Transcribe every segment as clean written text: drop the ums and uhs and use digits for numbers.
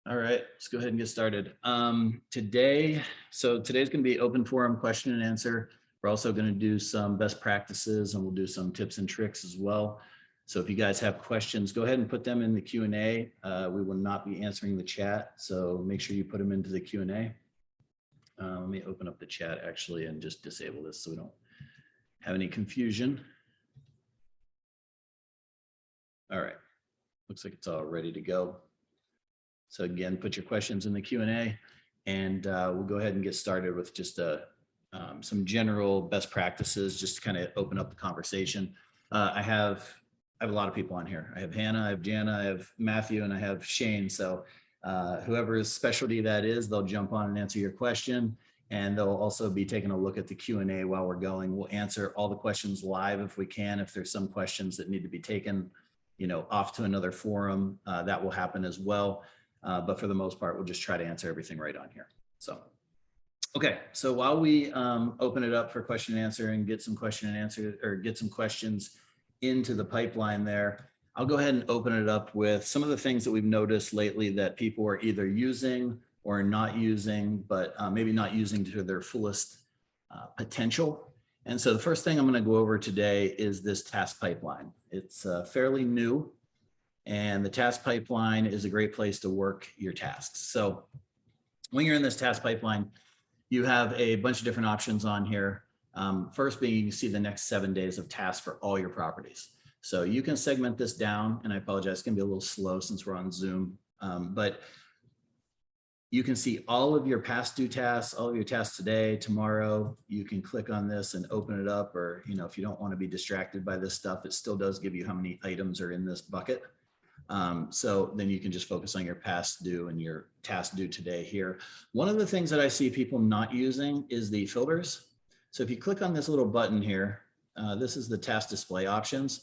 All right, let's go ahead and get started. Today's going to be open forum question and answer. We're also going to do some best practices and we'll do some tips and tricks as well. So if you guys have questions, go ahead and put them in the Q&A. We will not be answering the chat, so make sure you put them into the Q&A. Let me open up the chat actually and just disable this so we don't have any confusion. All right, looks like it's all ready to go. So again, put your questions in the Q&A and we'll go ahead and get started with just some general best practices just to kind of open up the conversation. I have a lot of people on here. I have Hannah, I have Jana, I have Matthew, and I have Shane. So whoever's specialty that is, they'll jump on and answer your question. And they'll also be taking a look at the Q&A while we're going. We'll answer all the questions live if we can. If there's some questions that need to be taken, off to another forum, that will happen as well. But for the most part, we'll just try to answer everything right on here. So, okay. So while we open it up for question and answer and get some question and answer or get some questions into the pipeline there, I'll go ahead and open it up with some of the things that we've noticed lately that people are either using or not using, but maybe not using to their fullest potential. And so the first thing I'm going to go over today is this task pipeline. It's fairly new. And the task pipeline is a great place to work your tasks. So when you're in this task pipeline, you have a bunch of different options on here. First being, you can see the next 7 days of tasks for all your properties. So you can segment this down, and I apologize, it's gonna be a little slow since we're on Zoom, but you can see all of your past due tasks, all of your tasks today, tomorrow. You can click on this and open it up, or if you don't want to be distracted by this stuff, it still does give you how many items are in this bucket. So then you can just focus on your past due and your task due today here. One of the things that I see people not using is the filters. So if you click on this little button here, this is the task display options.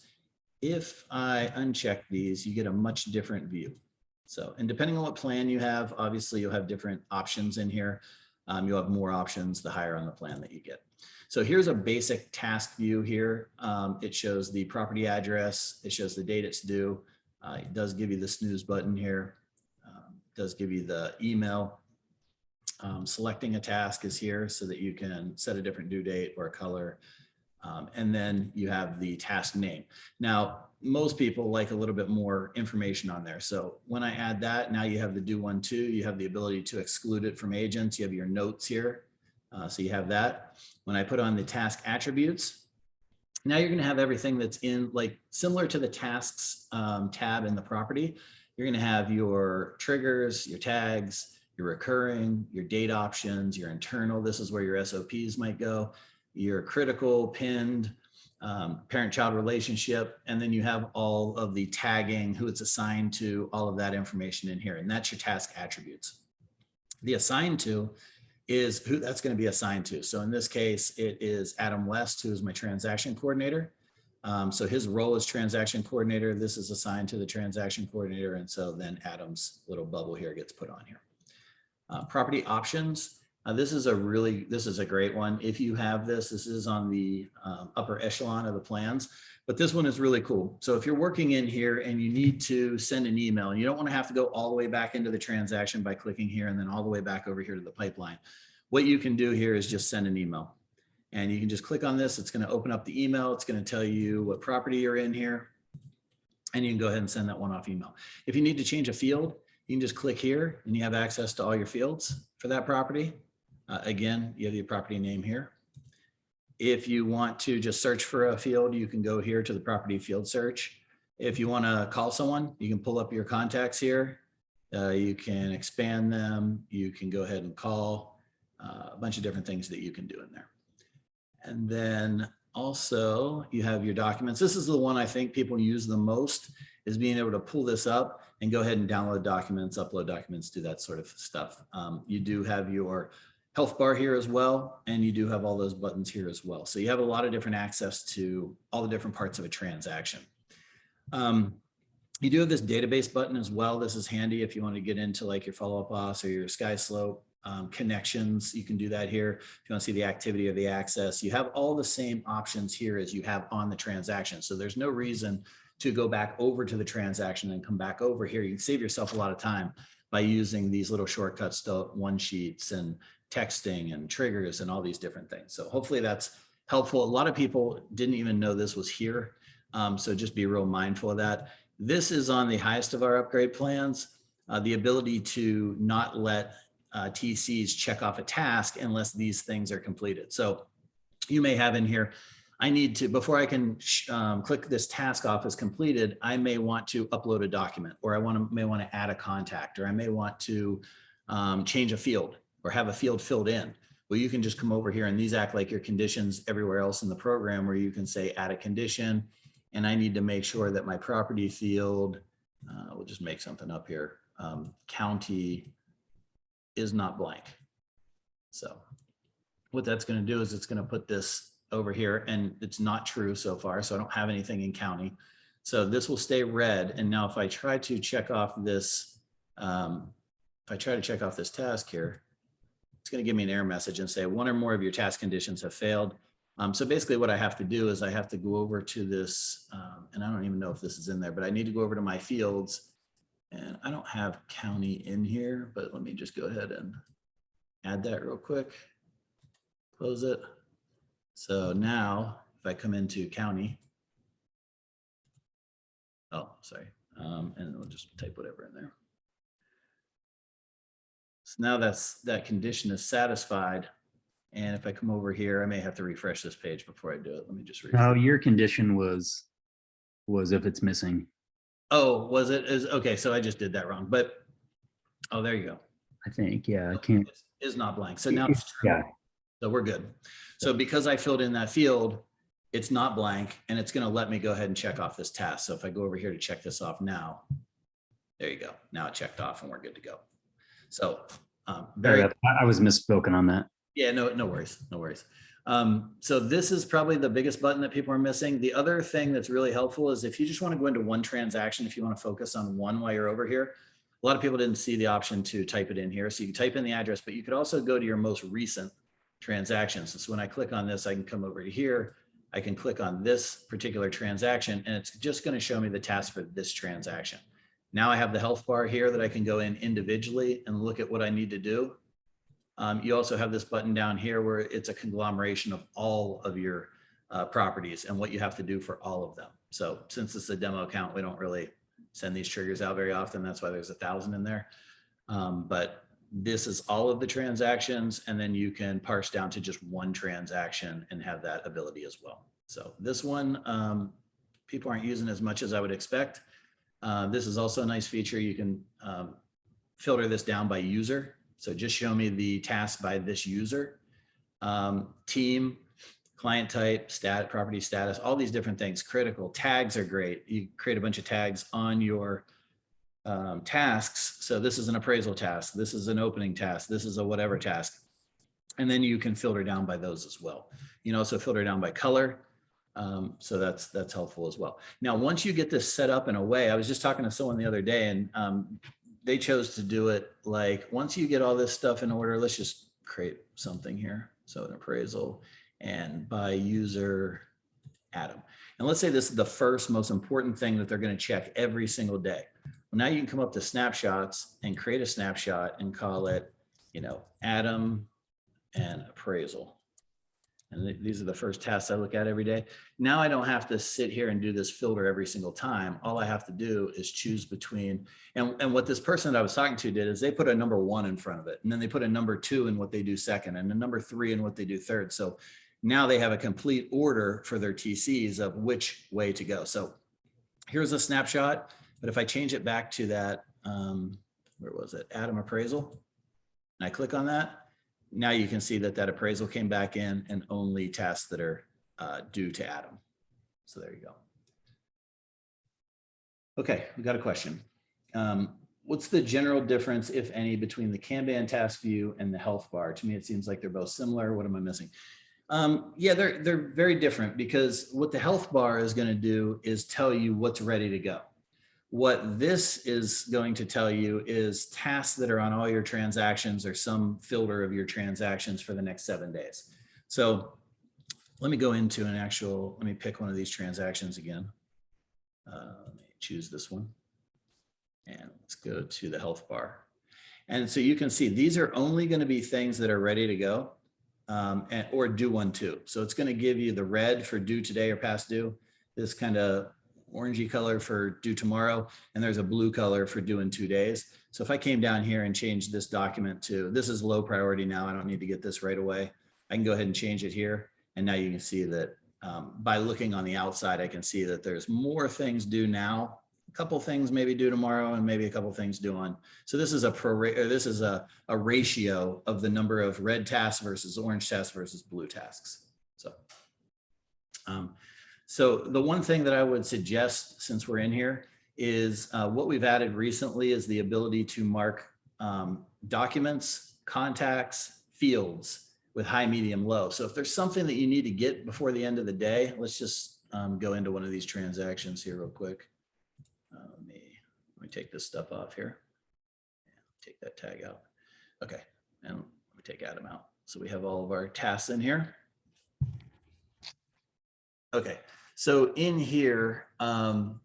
If I uncheck these, you get a much different view. So, and depending on what plan you have, obviously you'll have different options in here. You'll have more options the higher on the plan that you get. So here's a basic task view here. It shows the property address. It shows the date it's due. It does give you the snooze button here. It does give you the email. Selecting a task is here so that you can set a different due date or a color. And then you have the task name. Now, most people like a little bit more information on there. So when I add that, now you have the due 1, 2, you have the ability to exclude it from agents. You have your notes here. So you have that. When I put on the task attributes, now you're going to have everything that's in, like, similar to the tasks tab in the property. You're going to have your triggers, your tags, your recurring, your date options, your internal. This is where your SOPs might go, your critical, pinned, parent-child relationship, and then you have all of the tagging, who it's assigned to, all of that information in here, and that's your task attributes. The assigned to is who that's going to be assigned to. So in this case, it is Adam West, who is my transaction coordinator. So his role as transaction coordinator, this is assigned to the transaction coordinator, and so then Adam's little bubble here gets put on here. Property options. This is a great one. If you have this is on the upper echelon of the plans, but this one is really cool. So if you're working in here and you need to send an email, and you don't want to have to go all the way back into the transaction by clicking here and then all the way back over here to the pipeline, what you can do here is just send an email. And you can just click on this. It's going to open up the email. It's going to tell you what property you're in here. And you can go ahead and send that one-off email. If you need to change a field, you can just click here and you have access to all your fields for that property. Again, you have your property name here. If you want to just search for a field, you can go here to the property field search. If you want to call someone, you can pull up your contacts here. You can expand them. You can go ahead and call a bunch of different things that you can do in there. And then also you have your documents. This is the one I think people use the most, is being able to pull this up and go ahead and download documents, upload documents, do that sort of stuff. You do have your health bar here as well, and you do have all those buttons here as well. So you have a lot of different access to all the different parts of a transaction. You do have this database button as well. This is handy if you want to get into like your follow-up boss or your SkySlope connections. You can do that here. If you want to see the activity or the access, you have all the same options here as you have on the transaction. So there's no reason to go back over to the transaction and come back over here. You can save yourself a lot of time by using these little shortcuts to one sheets and texting and triggers and all these different things. So hopefully that's helpful. A lot of people didn't even know this was here. So just be real mindful of that. This is on the highest of our upgrade plans, the ability to not let TCs check off a task unless these things are completed. So you may have in here, I need to, before I can click this task off as completed, I may want to upload a document, or may want to add a contact, or I may want to change a field or have a field filled in. Well, you can just come over here, and these act like your conditions everywhere else in the program, where you can say add a condition, and I need to make sure that my property field, we'll just make something up here, county is not blank. So what that's going to do is it's going to put this over here, and it's not true so far. So I don't have anything in county. So this will stay red. And now if I try to check off this, task here, it's going to give me an error message and say one or more of your task conditions have failed. So basically what I have to do is I have to go over to this, and I don't even know if this is in there, but I need to go over to my fields, and I don't have county in here, but let me just go ahead and add that real quick, close it. So now if I come into county, oh, sorry, and we'll just type whatever in there. So now that condition is satisfied. And if I come over here, I may have to refresh this page before I do it. Let me just refresh. No, your condition was if it's missing. Oh, was it? Okay, so I just did that wrong. But oh, there you go. I think, yeah, I can't. It is not blank. So now it's true. Yeah. So we're good. So because I filled in that field, it's not blank, and it's going to let me go ahead and check off this task. So if I go over here to check this off now, there you go. Now it checked off and we're good to go. So I was misspoken on that. Yeah, no worries, no worries. So this is probably the biggest button that people are missing. The other thing that's really helpful is if you just want to go into one transaction, if you want to focus on one while you're over here, a lot of people didn't see the option to type it in here. So you can type in the address, but you could also go to your most recent transactions. So when I click on this, I can come over to here. I can click on this particular transaction, and it's just going to show me the task for this transaction. Now I have the health bar here that I can go in individually and look at what I need to do. You also have this button down here where it's a conglomeration of all of your properties and what you have to do for all of them. So since it's a demo account, we don't really send these triggers out very often. That's why there's 1,000 in there. But this is all of the transactions, and then you can parse down to just one transaction and have that ability as well. So this one, people aren't using as much as I would expect. This is also a nice feature. You can filter this down by user. So just show me the task by this user, team, client type, property status, all these different things. Critical tags are great. You create a bunch of tags on your tasks. So this is an appraisal task. This is an opening task. This is a whatever task. And then you can filter down by those as well. You can also filter down by color. So that's helpful as well. Now, once you get this set up in a way, I was just talking to someone the other day, and they chose to do it like, once you get all this stuff in order, let's just create something here. So an appraisal, and by user Adam. And let's say this is the first most important thing that they're going to check every single day. Well, now you can come up to snapshots and create a snapshot and call it, Adam and appraisal. And these are the first tasks I look at every day. Now I don't have to sit here and do this filter every single time. All I have to do is choose between, and what this person that I was talking to did is they put a number 1 in front of it, and then they put a number 2 in what they do second, and a number 3 in what they do third. So now they have a complete order for their TCs of which way to go. So here's a snapshot, but if I change it back to that, where was it? Adam appraisal, and I click on that, now you can see that appraisal came back in, and only tasks that are due to Adam. So there you go. Okay, we got a question. What's the general difference, if any, between the Kanban task view and the health bar? To me, it seems like they're both similar. What am I missing? Yeah, they're very different, because what the health bar is going to do is tell you what's ready to go. What this is going to tell you is tasks that are on all your transactions, or some filter of your transactions for the next 7 days. So let me go into let me pick one of these transactions again. Let me choose this one, and let's go to the health bar. And so you can see these are only going to be things that are ready to go or due 1/2. So it's going to give you the red for due today or past due, this kind of orangey color for due tomorrow, and there's a blue color for due in 2 days. So if I came down here and changed this document to, this is low priority now, I don't need to get this right away. I can go ahead and change it here. And now you can see that by looking on the outside, I can see that there's more things due now, a couple things maybe due tomorrow, and maybe a couple things due on. So this is a ratio of the number of red tasks versus orange tasks versus blue tasks. So the one thing that I would suggest, since we're in here, is what we've added recently is the ability to mark documents, contacts, fields with high, medium, low. So if there's something that you need to get before the end of the day, let's just go into one of these transactions here real quick. Let me take this stuff off here. Take that tag out. Okay, and let me take Adam out. So we have all of our tasks in here. Okay, so in here, oh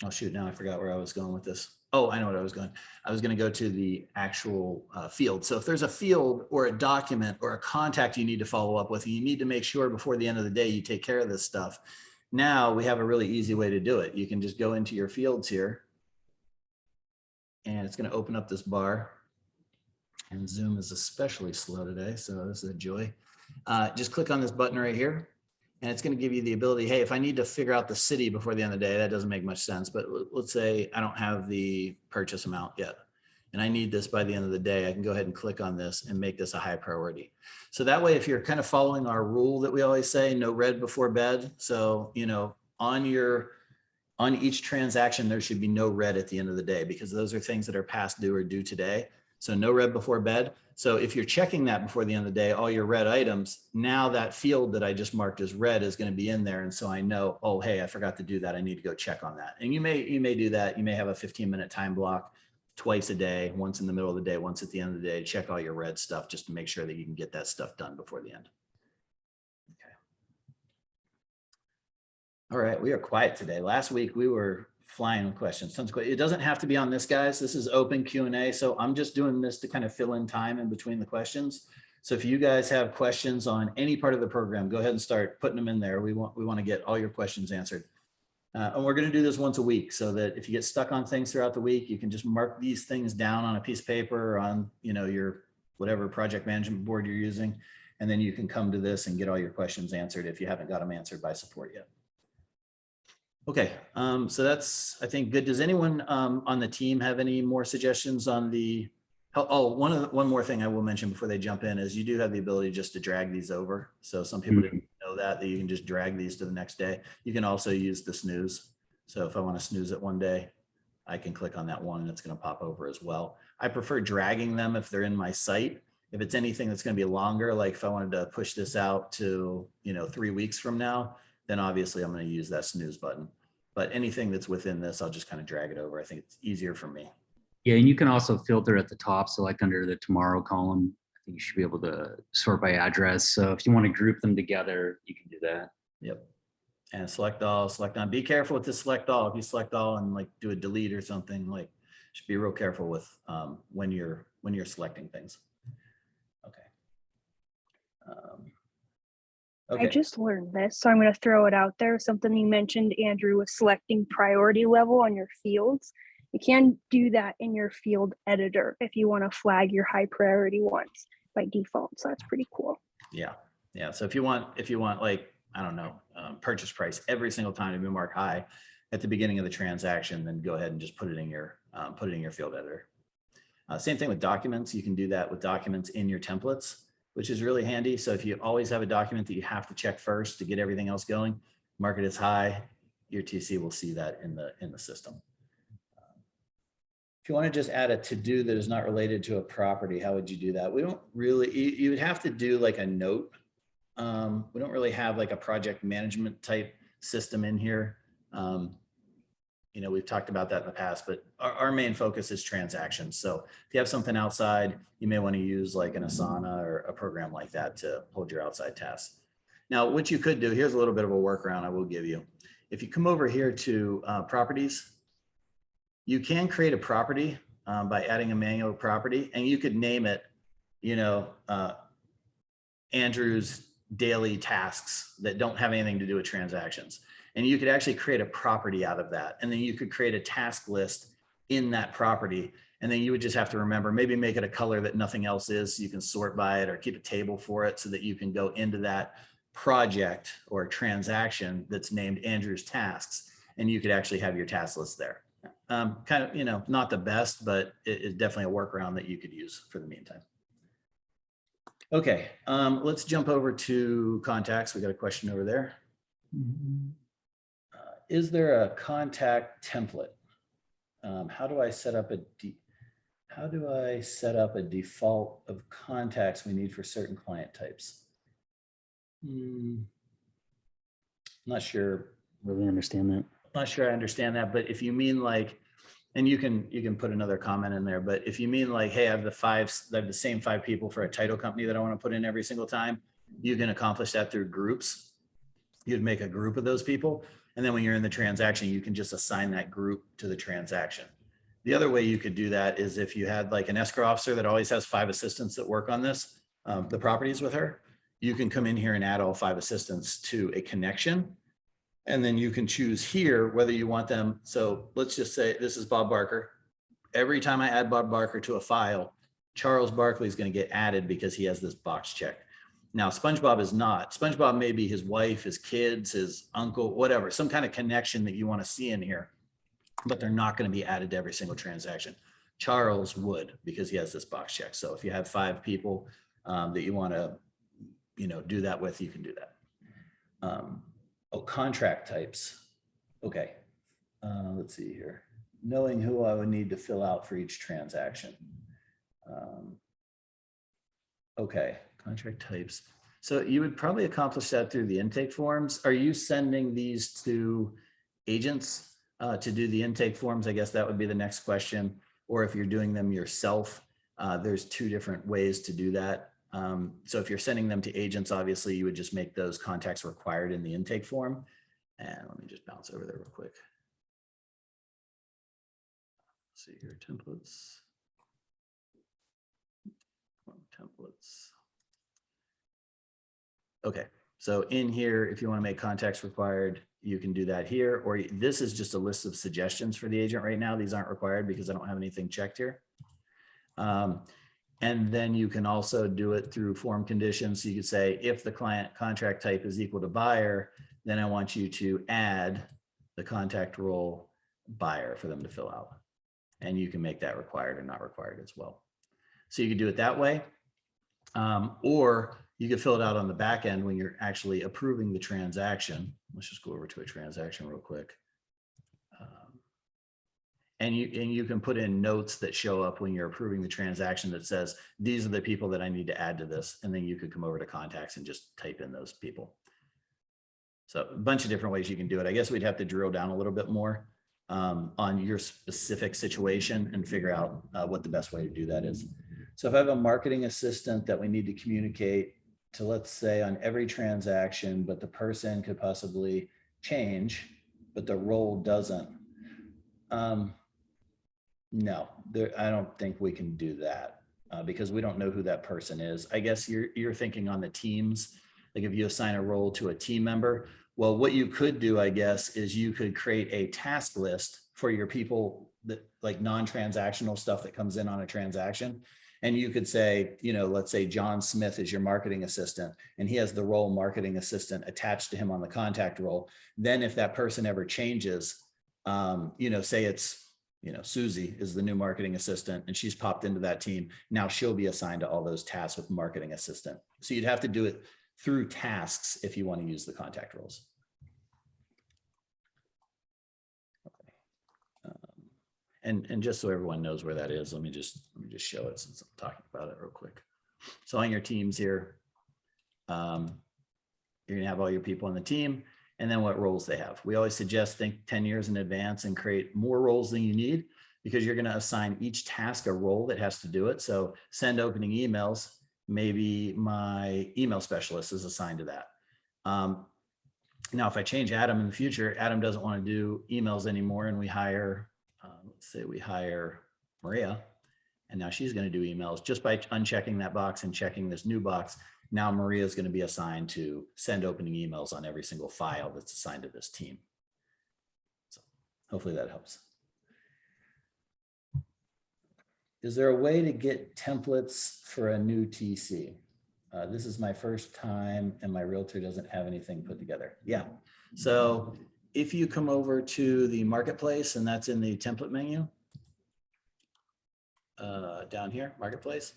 shoot, now I forgot where I was going with this. Oh, I know what I was going. I was going to go to the actual field. So if there's a field or a document or a contact you need to follow up with, you need to make sure before the end of the day you take care of this stuff. Now we have a really easy way to do it. You can just go into your fields here, and it's going to open up this bar. And Zoom is especially slow today, so this is a joy. Just click on this button right here. And it's going to give you the ability, hey, if I need to figure out the city before the end of the day, that doesn't make much sense. But let's say I don't have the purchase amount yet, and I need this by the end of the day, I can go ahead and click on this and make this a high priority. So that way, if you're kind of following our rule that we always say, no red before bed. So, you know, on each transaction, there should be no red at the end of the day, because those are things that are past due or due today. So no red before bed. So if you're checking that before the end of the day, all your red items, now that field that I just marked as red is going to be in there. And so I know, oh, hey, I forgot to do that. I need to go check on that. And you may do that. You may have a 15-minute time block twice a day, once in the middle of the day, once at the end of the day, check all your red stuff just to make sure that you can get that stuff done before the end. Okay. All right, we are quiet today. Last week we were flying with questions. It doesn't have to be on this, guys. This is open Q&A. So I'm just doing this to kind of fill in time in between the questions. So if you guys have questions on any part of the program, go ahead and start putting them in there. We want to get all your questions answered. And we're going to do this once a week, so that if you get stuck on things throughout the week, you can just mark these things down on a piece of paper or on, you know, your whatever project management board you're using. And then you can come to this and get all your questions answered if you haven't got them answered by support yet. Okay, so that's, I think, good. Does anyone on the team have any more suggestions on the, one more thing I will mention before they jump in is you do have the ability just to drag these over. So some people didn't know that you can just drag these to the next day. You can also use the snooze. So if I want to snooze it one day, I can click on that one and it's going to pop over as well. I prefer dragging them if they're in my site. If it's anything that's going to be longer, like if I wanted to push this out to, 3 weeks from now, then obviously I'm going to use that snooze button. But anything that's within this, I'll just kind of drag it over. I think it's easier for me. Yeah, and you can also filter at the top. So like under the tomorrow column, I think you should be able to sort by address. So if you want to group them together, you can do that. Yep. And select all, select on. Be careful with the select all. If you select all and like do a delete or something, like just be real careful with when you're selecting things. Okay. Okay. I just learned this, so I'm going to throw it out there. Something you mentioned, Andrew, was selecting priority level on your fields. You can do that in your field editor if you want to flag your high priority ones by default. So that's pretty cool. Yeah. Yeah. So if you want like, I don't know, purchase price every single time to be marked high at the beginning of the transaction, then go ahead and just put it in your field editor. Same thing with documents. You can do that with documents in your templates, which is really handy. So if you always have a document that you have to check first to get everything else going, mark it as high, your TC will see that in the system. If you want to just add a to-do that is not related to a property, how would you do that? We don't really, you would have to do like a note. We don't really have like a project management type system in here. We've talked about that in the past, but our main focus is transactions. So if you have something outside, you may want to use like an Asana or a program like that to hold your outside tasks. Now, what you could do, here's a little bit of a workaround I will give you. If you come over here to properties, you can create a property by adding a manual property, and you could name it, you know, Andrew's daily tasks that don't have anything to do with transactions. And you could actually create a property out of that. And then you could create a task list in that property. And then you would just have to remember, maybe make it a color that nothing else is, so you can sort by it, or keep a table for it so that you can go into that project or transaction that's named Andrew's tasks. And you could actually have your task list there. Kind of, you know, not the best, but it's definitely a workaround that you could use for the meantime. Okay, let's jump over to contacts. We got a question over there. Is there a contact template? How do I set up a default of contacts we need for certain client types? Not sure. Really understand that. Not sure I understand that, but if you mean like, and you can put another comment in there, but if you mean like, hey, I have the same 5 people for a title company that I want to put in every single time, you can accomplish that through groups. You'd make a group of those people. And then when you're in the transaction, you can just assign that group to the transaction. The other way you could do that is if you had like an escrow officer that always has 5 assistants that work on this, the properties with her, you can come in here and add all 5 assistants to a connection. And then you can choose here whether you want them. So let's just say this is Bob Barker. Every time I add Bob Barker to a file, Charles Barkley is going to get added because he has this box checked. Now, SpongeBob is not. SpongeBob may be his wife, his kids, his uncle, whatever, some kind of connection that you want to see in here, but they're not going to be added to every single transaction. Charles would, because he has this box check. So if you have 5 people that you want to, you know, do that with, you can do that. Contract types. Okay. Let's see here. Knowing who I would need to fill out for each transaction. Okay. Contract types. So you would probably accomplish that through the intake forms. Are you sending these to agents to do the intake forms? I guess that would be the next question. Or if you're doing them yourself, there's 2 different ways to do that. So if you're sending them to agents, obviously you would just make those contacts required in the intake form. And let me just bounce over there real quick. Let's see here, templates. Templates. Okay, so in here, if you want to make contacts required, you can do that here, or this is just a list of suggestions for the agent right now. These aren't required because I don't have anything checked here. And then you can also do it through form conditions. So you could say, if the client contract type is equal to buyer, then I want you to add the contact role buyer for them to fill out. And you can make that required or not required as well. So you could do it that way. Or you could fill it out on the back end when you're actually approving the transaction. Let's just go over to a transaction real quick. And you can put in notes that show up when you're approving the transaction that says, these are the people that I need to add to this. And then you could come over to contacts and just type in those people. So a bunch of different ways you can do it. I guess we'd have to drill down a little bit more on your specific situation and figure out what the best way to do that is. So if I have a marketing assistant that we need to communicate to, let's say, on every transaction, but the person could possibly change, but the role doesn't. No, I don't think we can do that because we don't know who that person is. I guess you're thinking on the teams, like if you assign a role to a team member. Well, what you could do, I guess, is you could create a task list for your people that like non-transactional stuff that comes in on a transaction. And you could say, you know, let's say John Smith is your marketing assistant and he has the role marketing assistant attached to him on the contact role. Then if that person ever changes, you know, say it's, you know, Susie is the new marketing assistant and she's popped into that team. Now she'll be assigned to all those tasks with marketing assistant. So you'd have to do it through tasks if you want to use the contact roles. Okay. And just so everyone knows where that is, let me just show it since I'm talking about it real quick. So on your teams here, you're gonna have all your people on the team and then what roles they have. We always suggest think 10 years in advance and create more roles than you need because you're gonna assign each task a role that has to do it. So send opening emails, maybe my email specialist is assigned to that. Now, if I change Adam in the future, Adam doesn't want to do emails anymore and we hire, let's say we hire Maria. And now she's going to do emails just by unchecking that box and checking this new box. Now Maria is going to be assigned to send opening emails on every single file that's assigned to this team. So hopefully that helps. Is there a way to get templates for a new TC? This is my first time and my realtor doesn't have anything put together. Yeah. So if you come over to the marketplace, and that's in the template menu, down here, marketplace.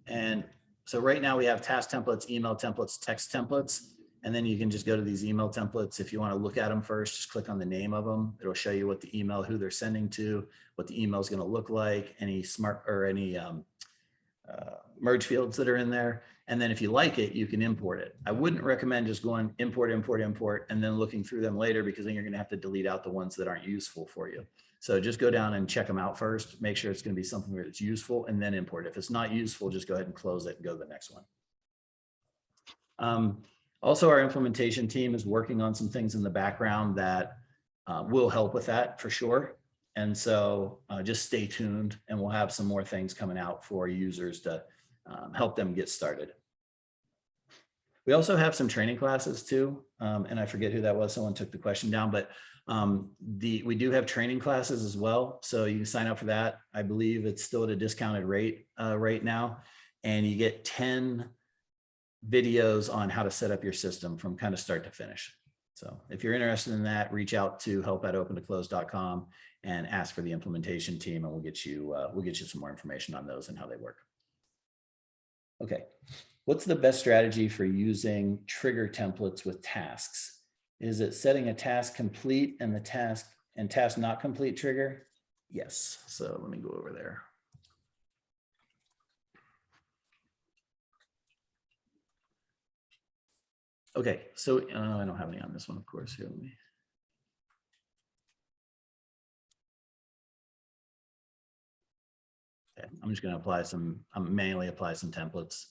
And so right now we have task templates, email templates, text templates, and then you can just go to these email templates. If you want to look at them first, just click on the name of them. It'll show you what the email, who they're sending to, what the email is going to look like, any smart or any merge fields that are in there. And then if you like it, you can import it. I wouldn't recommend just going import, import, import, and then looking through them later, because then you're going to have to delete out the ones that aren't useful for you. So just go down and check them out first, make sure it's going to be something that's useful, and then import. If it's not useful, just go ahead and close it and go to the next one. Also, our implementation team is working on some things in the background that will help with that for sure. And so just stay tuned, and we'll have some more things coming out for users to help them get started. We also have some training classes too. And I forget who that was. Someone took the question down, but we do have training classes as well. So you can sign up for that. I believe it's still at a discounted rate right now. And you get 10 videos on how to set up your system from kind of start to finish. So if you're interested in that, reach out to help@opentoclose.com and ask for the implementation team, and we'll get you some more information on those and how they work. Okay, what's the best strategy for using trigger templates with tasks? Is it setting a task complete and the task not complete trigger? Yes. So let me go over there. Okay, so I don't have any on this one, of course. Here, let me. Okay, I'm just going to apply some, manually apply some templates,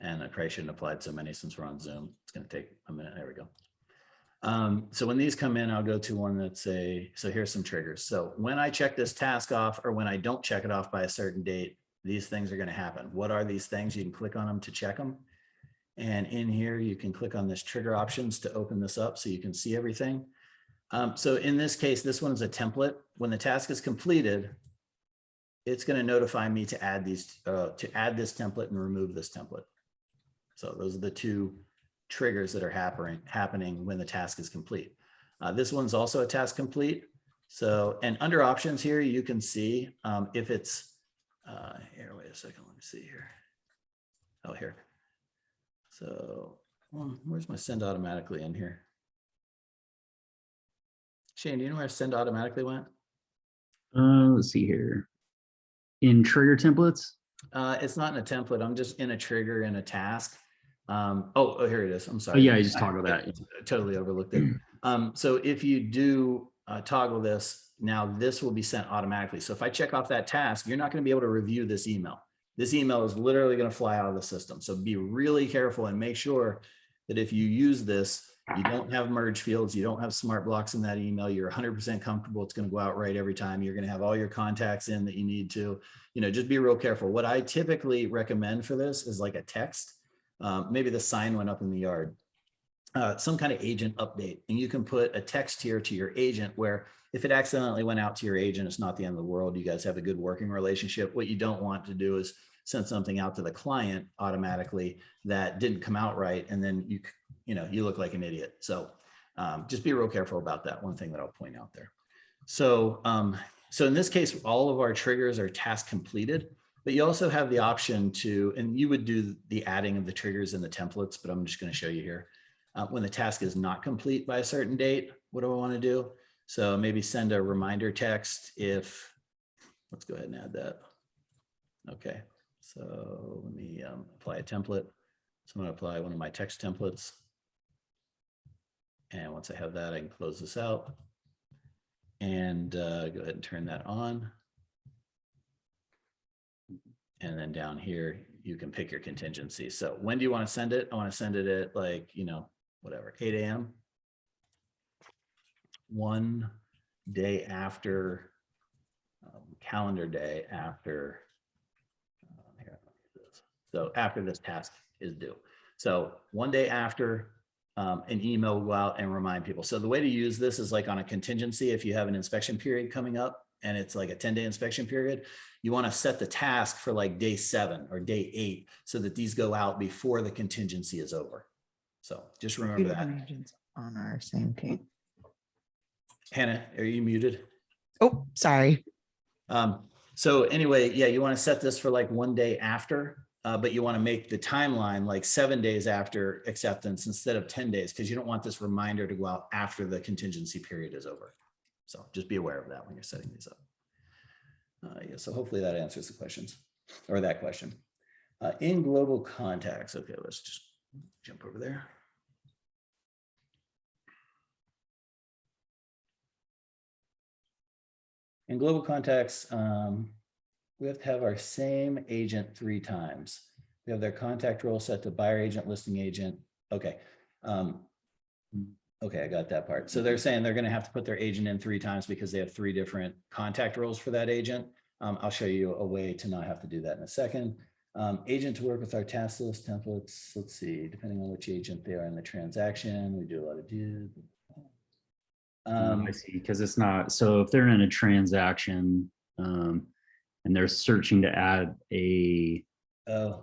and I probably shouldn't have applied so many since we're on Zoom. It's going to take a minute. There we go. So when these come in, I'll go to one that's so here's some triggers. So when I check this task off, or when I don't check it off by a certain date, these things are going to happen. What are these things? You can click on them to check them. And in here, you can click on this trigger options to open this up so you can see everything. So in this case, this one's a template. When the task is completed, it's going to notify me to add these, to add this template and remove this template. So those are the two triggers that are happening when the task is complete. This one's also a task complete. So, and under options here, you can see if it's, here, wait a second, let me see here. Oh, here. So where's my send automatically in here? Shane, do you know where send automatically went? Let's see here. In trigger templates? It's not in a template. I'm just in a trigger in a task. Oh, here it is. I'm Oh sorry. yeah, I just toggle that. I totally overlooked it. So if you do toggle this, now this will be sent automatically. So if I check off that task, you're not going to be able to review this email. This email is literally going to fly out of the system. So be really careful and make sure that if you use this, you don't have merge fields, you don't have smart blocks in that email, you're 100% comfortable it's going to go out right every time. You're going to have all your contacts in that you need to, just be real careful. What I typically recommend for this is like a text. Maybe the sign went up in the yard. Some kind of agent update, and you can put a text here to your agent where if it accidentally went out to your agent, it's not the end of the world. You guys have a good working relationship. What you don't want to do is send something out to the client automatically that didn't come out right, and then you look like an idiot. So just be real careful about that. One thing that I'll point out there. So so in this case, all of our triggers are task completed, but you also have the option to, and you would do the adding of the triggers in the templates, but I'm just going to show you here. When the task is not complete by a certain date, what do I want to do? So maybe send a reminder text if, let's go ahead and add that. Okay, so let me apply a template. So I'm going to apply one of my text templates. And once I have that, I can close this out and go ahead and turn that on. And then down here, you can pick your contingency. So when do you want to send it? I want to send it at like, whatever, 8 a.m. One day after calendar day after. Here, so after this task is due. So one day after, an email will go out and remind people. So the way to use this is like on a contingency. If you have an inspection period coming up and it's like a 10-day inspection period, you want to set the task for like day 7 or day 8 so that these go out before the contingency is over. So just remember that. Agents on our same team. Hannah, are you muted? Oh, sorry. So anyway, yeah, you want to set this for like one day after, but you want to make the timeline like 7 days after acceptance instead of 10 days, because you don't want this reminder to go out after the contingency period is over. So just be aware of that when you're setting these up. Yeah, so hopefully that answers the questions or that question. In global contacts, okay, let's just jump over there. In global contacts, we have to have our same agent 3 times. We have their contact role set to buyer agent, listing agent. Okay. Okay, I got that part. So they're saying they're going to have to put their agent in 3 times because they have 3 different contact roles for that agent. I'll show you a way to not have to do that in a second. Agent to work with our task list templates. Let's see, depending on which agent they are in the transaction, we do a lot of do. I see, because it's not, so if they're in a transaction and they're searching to add a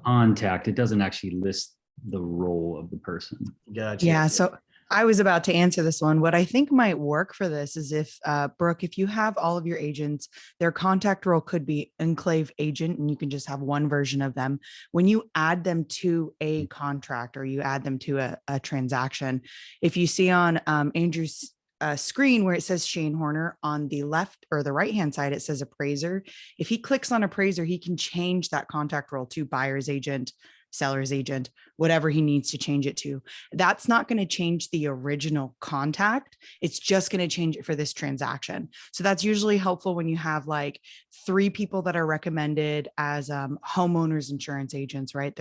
contact, it doesn't actually list the role of the person. Gotcha. Yeah. So I was about to answer this one. What I think might work for this is if, Brooke, if you have all of your agents, their contact role could be enclave agent, and you can just have one version of them. When you add them to a contract or you add them to a transaction, if you see on Andrew's screen where it says Shane Horner, on the left or the right hand side, it says appraiser. If he clicks on appraiser, he can change that contact role to buyer's agent, seller's agent, whatever he needs to change it to. That's not going to change the original contact. It's just going to change it for this transaction. So that's usually helpful when you have like 3 people that are recommended as homeowners insurance agents, right?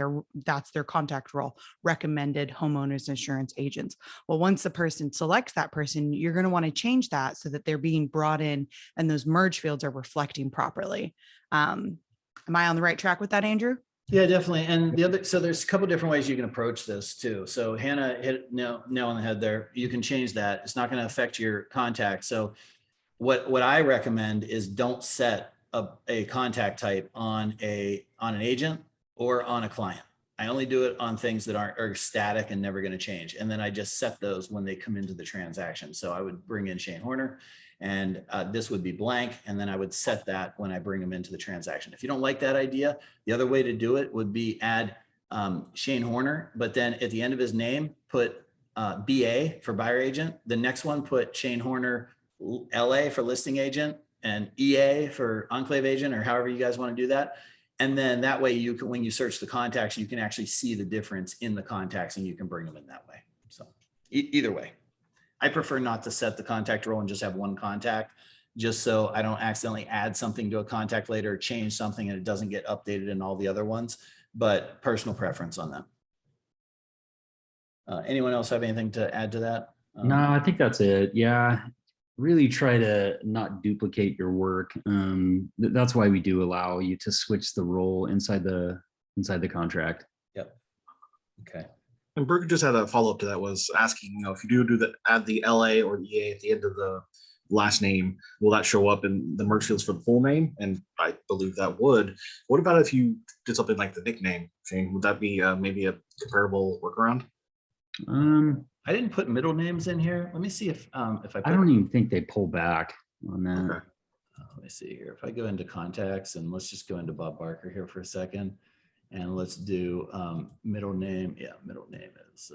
That's their contact role, recommended homeowners insurance agents. Well, once the person selects that person, you're going to want to change that so that they're being brought in and those merge fields are reflecting properly. Am I on the right track with that, Andrew? Yeah, definitely. And the other, so there's a couple different ways you can approach this too. So Hannah hit nail on the head there. You can change that. It's not going to affect your contact. So what I recommend is don't set a contact type on an agent or on a client. I only do it on things that are static and never going to change. And then I just set those when they come into the transaction. So I would bring in Shane Horner, and this would be blank. And then I would set that when I bring them into the transaction. If you don't like that idea, the other way to do it would be add Shane Horner, but then at the end of his name, put BA for buyer agent. The next one, put Shane Horner LA for listing agent and EA for enclave agent, or however you guys want to do that. And then that way you can, when you search the contacts, you can actually see the difference in the contacts and you can bring them in that way. So either way. I prefer not to set the contact role and just have one contact, just so I don't accidentally add something to a contact later, or change something and it doesn't get updated in all the other ones, but personal preference on that. Anyone else have anything to add to that? No, I think that's it. Yeah. Really try to not duplicate your work. That's why we do allow you to switch the role inside the contract. Yep. Okay. And Brooke just had a follow-up to that, was asking, if you do add the LA or the EA at the end of the last name, will that show up in the merge fields for the full name? And I believe that would. What about if you did something like the nickname, Shane? Would that be maybe a comparable workaround? I didn't put middle names in here. Let me see if I don't even think they pull back on that. Okay. Let me see here. If I go into contacts, and let's just go into Bob Barker here for a second, and let's do middle name. Yeah, middle name is,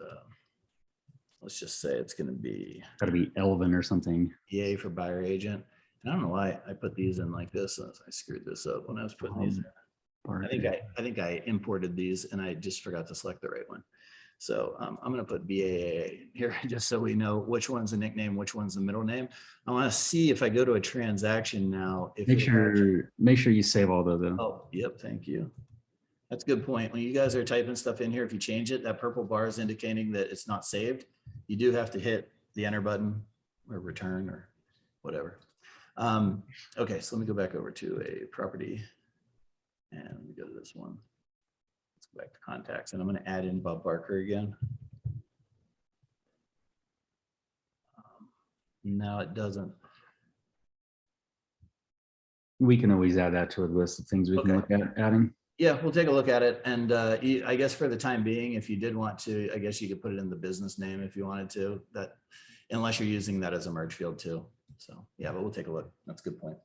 let's just say it's going to be, Got to be Elvin or something. EA for buyer agent. And I don't know why I put these in like this. I screwed this up when I was putting these in. I think I imported these and I just forgot to select the right one. So I'm going to put BAA here just so we know which one's the nickname, which one's the middle name. I want to see if I go to a transaction now. If make sure you save all those. Oh, yep. Thank you. That's a good point. When you guys are typing stuff in here, if you change it, that purple bar is indicating that it's not saved. You do have to hit the enter button or return or whatever. Okay, so let me go back over to a property and let me go to this one. Let's go back to contacts and I'm going to add in Bob Barker again. No, it doesn't. We can always add that to a list of things we can Okay. look at adding. Yeah, we'll take a look at it. And I guess for the time being, if you did want to, I guess you could put it in the business name if you wanted to, that unless you're using that as a merge field too. So yeah, but we'll take a look. That's a good point.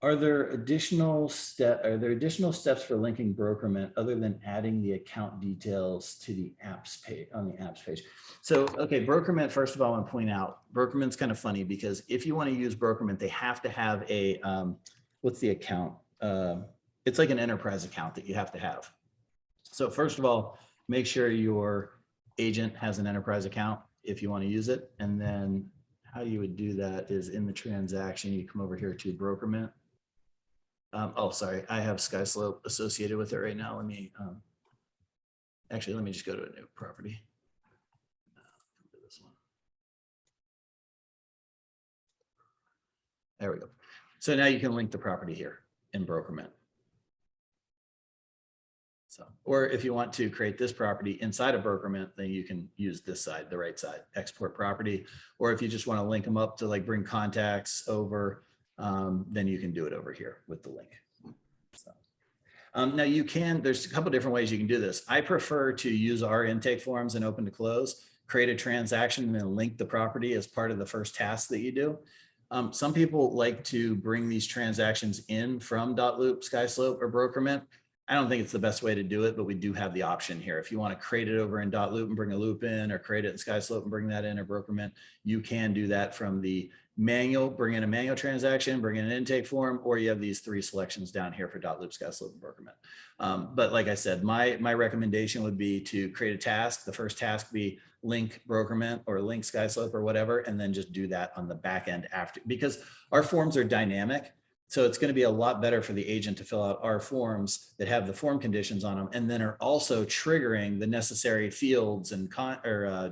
Are there additional steps for linking Brokerment other than adding the account details to the apps page on the apps page? So, okay, Brokerment, first of all, I want to point out, Brokerment's kind of funny because if you want to use Brokerment, they have to have a, what's the account? It's like an enterprise account that you have to have. So first of all, make sure your agent has an enterprise account if you want to use it. And then how you would do that is in the transaction, you come over here to Brokerment. Oh, sorry, I have SkySlope associated with it right now. Let me, actually, let me just go to a new property. This one. There we go. So now you can link the property here in Brokerment. So, or if you want to create this property inside of Brokerment, then you can use this side, the right side, export property. Or if you just want to link them up to like bring contacts over, then you can do it over here with the link. So, now you can, there's a couple different ways you can do this. I prefer to use our intake forms and open to close, create a transaction and then link the property as part of the first task that you do. Some people like to bring these transactions in from .loop, SkySlope, or Brokerment. I don't think it's the best way to do it, but we do have the option here. If you want to create it over in .loop and bring a loop in, or create it in SkySlope and bring that in, or Brokerment, you can do that from the manual, bring in a manual transaction, bring in an intake form, or you have these three selections down here for .loop, SkySlope, and Brokerment. But like I said, my recommendation would be to create a task. The first task be link Brokerment or link SkySlope or whatever, and then just do that on the back end after, because our forms are dynamic. So it's going to be a lot better for the agent to fill out our forms that have the form conditions on them, and then are also triggering the necessary fields and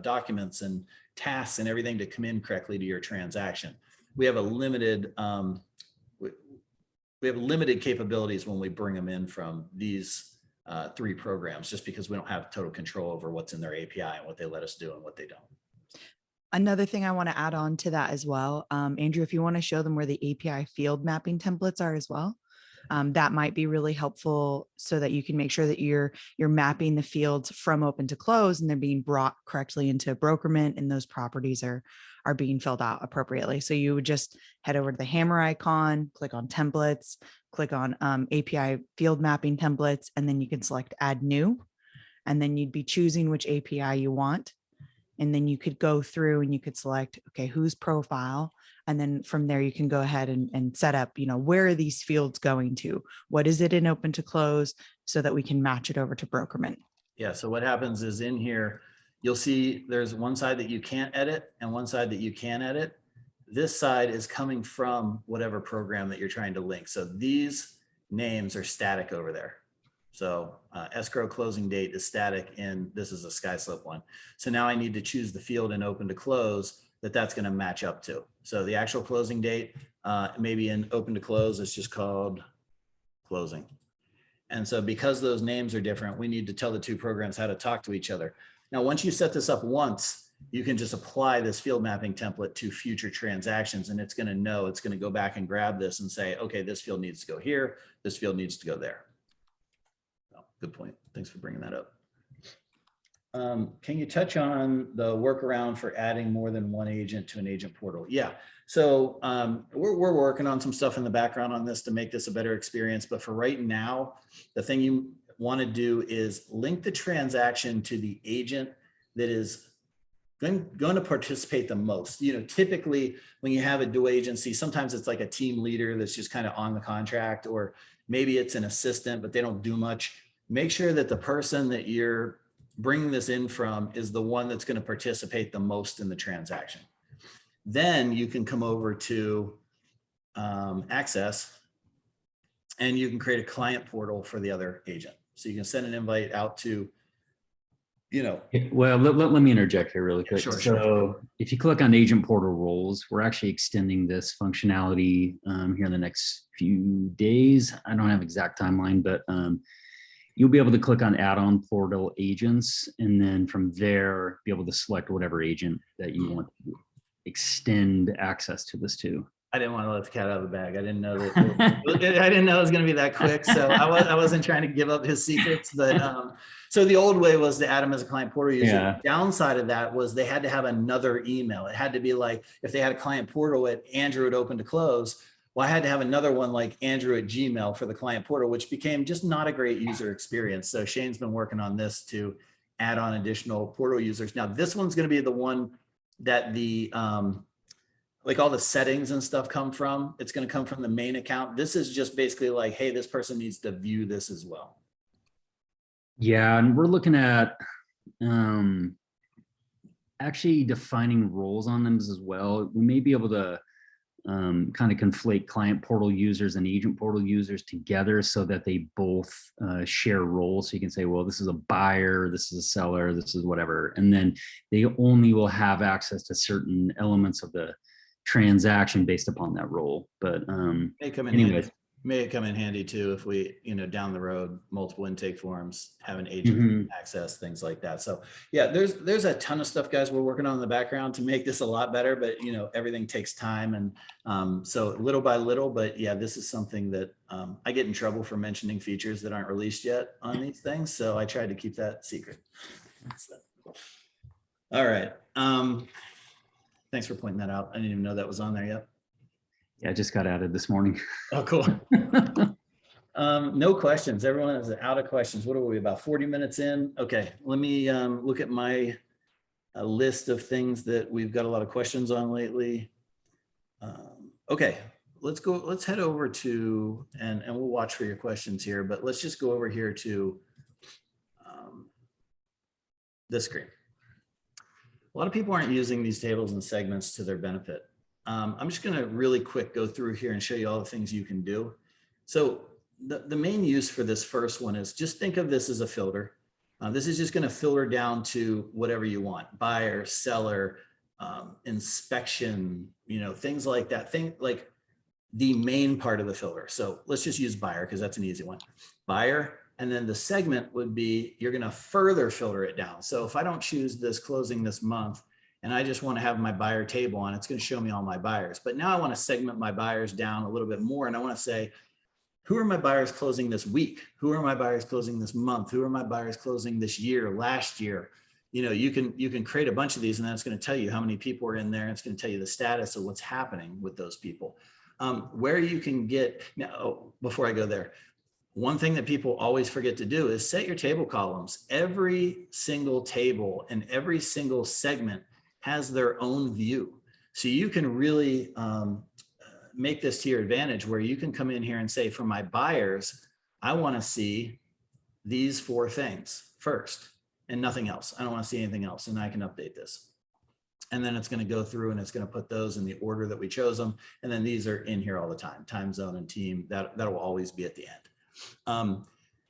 documents and tasks and everything to come in correctly to your transaction. We have a limited we have limited capabilities when we bring them in from these three programs, just because we don't have total control over what's in their API and what they let us do and what they don't. Another thing I want to add on to that as well, Andrew, if you want to show them where the API field mapping templates are as well, that might be really helpful so that you can make sure that you're mapping the fields from open to close and they're being brought correctly into Brokerment and those properties are being filled out appropriately. So you would just head over to the hammer icon, click on templates, click on API field mapping templates, and then you can select add new, and then you'd be choosing which API you want. And then you could go through and you could select, okay, whose profile. And then from there, you can go ahead and set up, where are these fields going to? What is it in open to close so that we can match it over to Brokerment? Yeah, so what happens is in here, you'll see there's one side that you can't edit and one side that you can edit. This side is coming from whatever program that you're trying to link. So these names are static over there. So escrow closing date is static, and this is a SkySlope one. So now I need to choose the field in open to close that's going to match up to. So the actual closing date, maybe in open to close, it's just called closing. And so because those names are different, we need to tell the two programs how to talk to each other. Now, once you set this up once, you can just apply this field mapping template to future transactions, and it's going to know, it's going to go back and grab this and say, okay, this field needs to go here. This field needs to go there. Good point. Thanks for bringing that up. Can you touch on the workaround for adding more than one agent to an agent portal? Yeah. So we're working on some stuff in the background on this to make this a better experience. But for right now, the thing you want to do is link the transaction to the agent that is going to participate the most. Typically when you have a dual agency, sometimes it's like a team leader that's just kind of on the contract, or maybe it's an assistant, but they don't do much. Make sure that the person that you're bringing this in from is the one that's going to participate the most in the transaction. Then you can come over to Access and you can create a client portal for the other agent. So you can send an invite out to Well, let me interject here really quick. Sure, So sure. if you click on agent portal roles, we're actually extending this functionality here in the next few days. I don't have exact timeline, but you'll be able to click on add-on portal agents, and then from there, be able to select whatever agent that you want to extend access to this to. I didn't want to let the cat out of the bag. I didn't know that. I didn't know it was going to be that quick. So I wasn't trying to give up his secrets. But so the old way was to add him as a client portal user. Yeah. The downside of that was they had to have another email. It had to be like if they had a client portal at Andrew at open to close. Well, I had to have another one like Andrew at Gmail for the client portal, which became just not a great user experience. So Shane's been working on this to add on additional portal users. Now this one's going to be the one that the like all the settings and stuff come from. It's going to come from the main account. This is just basically like, hey, this person needs to view this as well. Yeah, and we're looking at actually defining roles on them as well. We may be able to kind of conflate client portal users and agent portal users together so that they both share roles. So you can say, well, this is a buyer, this is a seller, this is whatever. And then they only will have access to certain elements of the transaction based upon that role. But anyways. May it come in handy too if we, down the road, multiple intake forms, have an agent access, things like that. So yeah, there's a ton of stuff, guys, we're working on in the background to make this a lot better, but everything takes time. And so little by little, but yeah, this is something that I get in trouble for mentioning features that aren't released yet on these things. So I tried to keep that secret. So, all right. Thanks for pointing that out. I didn't even know that was on there yet. Yeah, I just got added this morning. Oh, cool. No questions. Everyone is out of questions. What are we, about 40 minutes in? Okay, let me look at my list of things that we've got a lot of questions on lately. Okay, let's head over to, and we'll watch for your questions here, but let's just go over here to this screen. A lot of people aren't using these tables and segments to their benefit. I'm just going to really quick go through here and show you all the things you can do. So the main use for this first one is just think of this as a filter. This is just going to filter down to whatever you want: buyer, seller, inspection, things like that. Think like the main part of the filter. So let's just use buyer because that's an easy one. Buyer. And then the segment would be, you're going to further filter it down. So if I don't choose this closing this month, and I just want to have my buyer table on, it's going to show me all my buyers. But now I want to segment my buyers down a little bit more. And I want to say, who are my buyers closing this week? Who are my buyers closing this month? Who are my buyers closing this year, last year? You can create a bunch of these, and then it's going to tell you how many people are in there. It's going to tell you the status of what's happening with those people. Where you can get, now, before I go there, one thing that people always forget to do is set your table columns. Every single table and every single segment has their own view. So you can really make this to your advantage, where you can come in here and say, for my buyers, I want to see these 4 things first and nothing else. I don't want to see anything else. And I can update this. And then it's going to go through and it's going to put those in the order that we chose them. And then these are in here all the time: time zone and team. That will always be at the end.